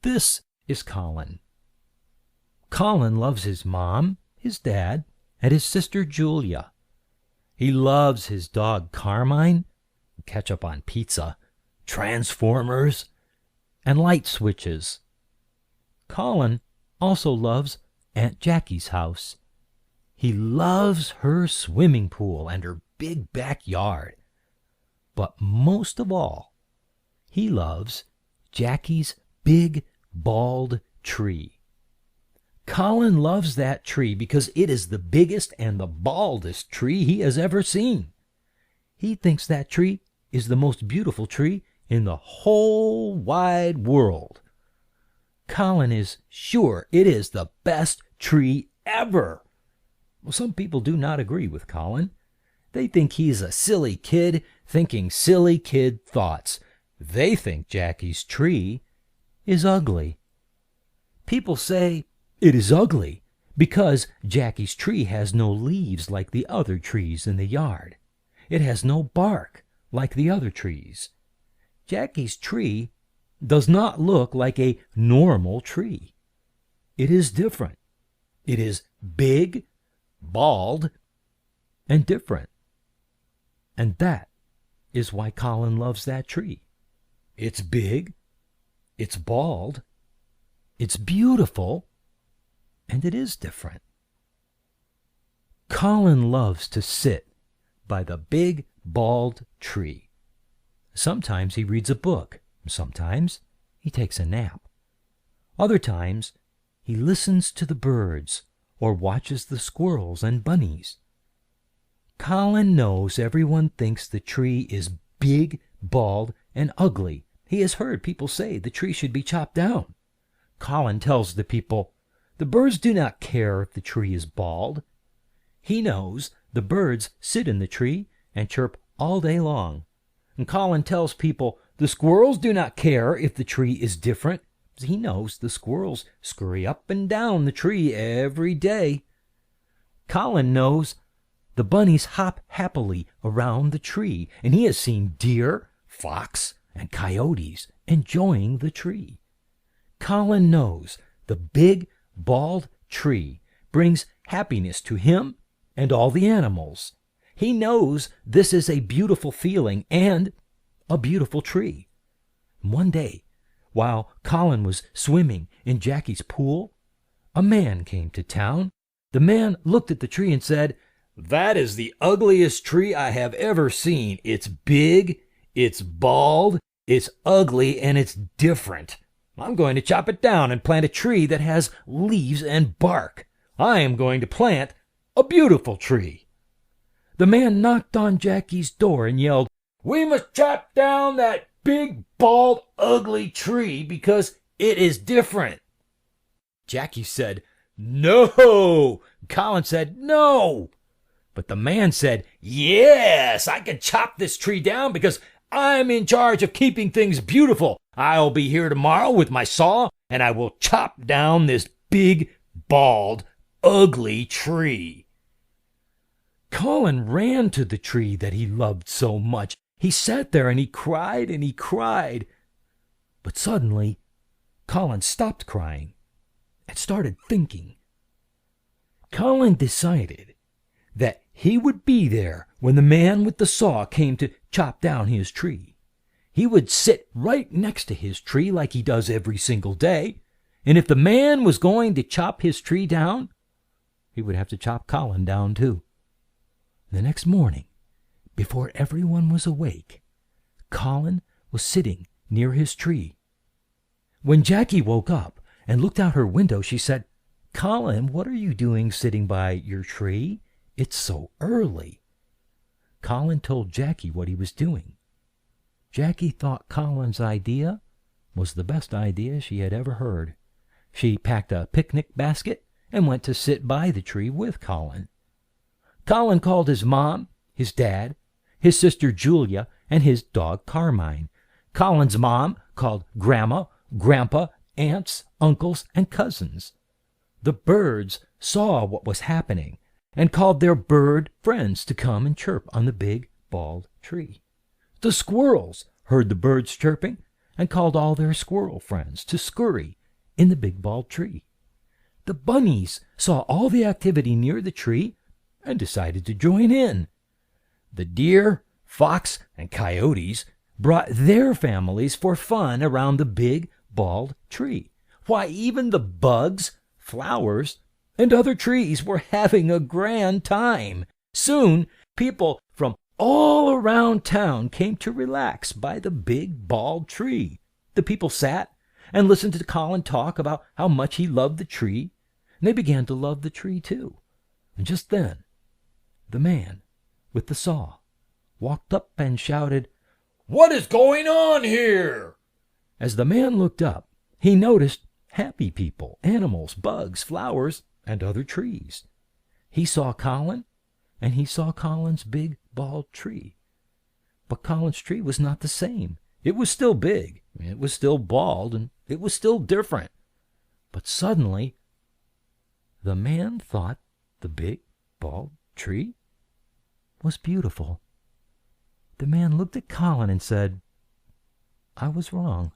This is Collin. Collin loves his mom, his dad, and his sister Julia. He loves his dog Carmine, ketchup on pizza, Transformers, and light switches. Collin also loves Aunt Jacki's house. He loves her swimming pool and her big backyard. But most of all, he loves Jacki's big bald tree. Collin loves that tree because it is the biggest and the baldest tree he has ever seen. He thinks that tree is the most beautiful tree in the whole wide world. Collin is sure it is the best tree ever. Well, some people do not agree with Collin. They think he's a silly kid thinking silly kid thoughts. They think Jacki's tree is ugly. People say it is ugly because Jacki's tree has no leaves like the other trees in the yard. It has no bark like the other trees. Jacki's tree does not look like a normal tree. It is different. It is big, bald, and different. And that is why Collin loves that tree. It's big, it's bald, it's beautiful, and it is different. Collin loves to sit by the big, bald tree. Sometimes he reads a book. Sometimes he takes a nap. Other times he listens to the birds or watches the squirrels and bunnies. Collin knows everyone thinks the tree is big, bald, and ugly. He has heard people say the tree should be chopped down. Collin tells the people, the birds do not care if the tree is bald. He knows the birds sit in the tree and chirp all day long. And Collin tells people the squirrels do not care if the tree is different. He knows the squirrels scurry up and down the tree every day. Collin knows the bunnies hop happily around the tree, and he has seen deer, fox, and coyotes enjoying the tree. Collin knows the big, bald tree brings happiness to him and all the animals. He knows this is a beautiful feeling and a beautiful tree. One day, while Collin was swimming in Jacki's pool, a man came to town. The man looked at the tree and said, "That is the ugliest tree I have ever seen. It's big, it's bald, it's ugly, and it's different. I'm going to chop it down and plant a tree that has leaves and bark. I am going to plant a beautiful tree." The man knocked on Jacki's door and yelled, "We must chop down that big, bald, ugly tree because it is different." Jacki said, "No." Collin said, "No." But the man said, "Yes, I can chop this tree down because I'm in charge of keeping things beautiful. I'll be here tomorrow with my saw, and I will chop down this big, bald, ugly tree." Collin ran to the tree that he loved so much. He sat there and he cried and he cried. But suddenly, Collin stopped crying and started thinking. Collin decided that he would be there when the man with the saw came to chop down his tree. He would sit right next to his tree like he does every single day, and if the man was going to chop his tree down, he would have to chop Collin down too. The next morning, before everyone was awake, Collin was sitting near his tree. When Jacki woke up and looked out her window, she said, "Collin, what are you doing sitting by your tree? It's so early." Collin told Jacki what he was doing. Jacki thought Collin's idea was the best idea she had ever heard. She packed a picnic basket and went to sit by the tree with Collin. Collin called his mom, his dad, his sister Julia, and his dog Carmine. Collin's mom called Grandma, Grandpa, aunts, uncles, and cousins. The birds saw what was happening and called their bird friends to come and chirp on the big, bald tree. The squirrels heard the birds chirping and called all their squirrel friends to scurry in the big bald tree. The bunnies saw all the activity near the tree and decided to join in. The deer, fox, and coyotes brought their families for fun around the big bald tree. Why, even the bugs, flowers, and other trees were having a grand time. Soon, people from all around town came to relax by the big bald tree. The people sat and listened to Collin talk about how much he loved the tree, and they began to love the tree too. And just then, the man with the saw walked up and shouted, "What is going on here?" As the man looked up, he noticed happy people, animals, bugs, flowers, and other trees. He saw Collin, and he saw Collin's big bald tree. But Collin's tree was not the same. It was still big, it was still bald, and it was still different. But suddenly, the man thought the big bald tree was beautiful. The man looked at Collin and said, "I was wrong.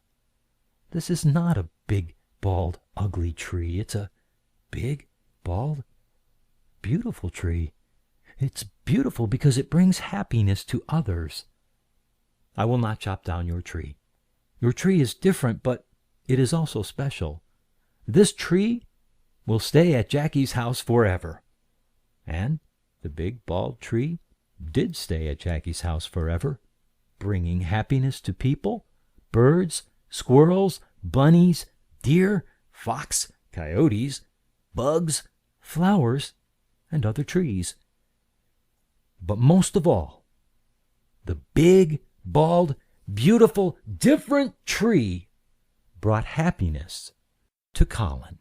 This is not a big, bald, ugly tree. It's a big, bald, beautiful tree. It's beautiful because it brings happiness to others. I will not chop down your tree. Your tree is different, but it is also special. This tree will stay at Jacki's house forever." And the big, bald tree did stay at Jacki's house forever, bringing happiness to people, birds, squirrels, bunnies, deer, fox, coyotes, bugs, flowers, and other trees. But most of all, the big, bald, beautiful, different tree brought happiness to Collin.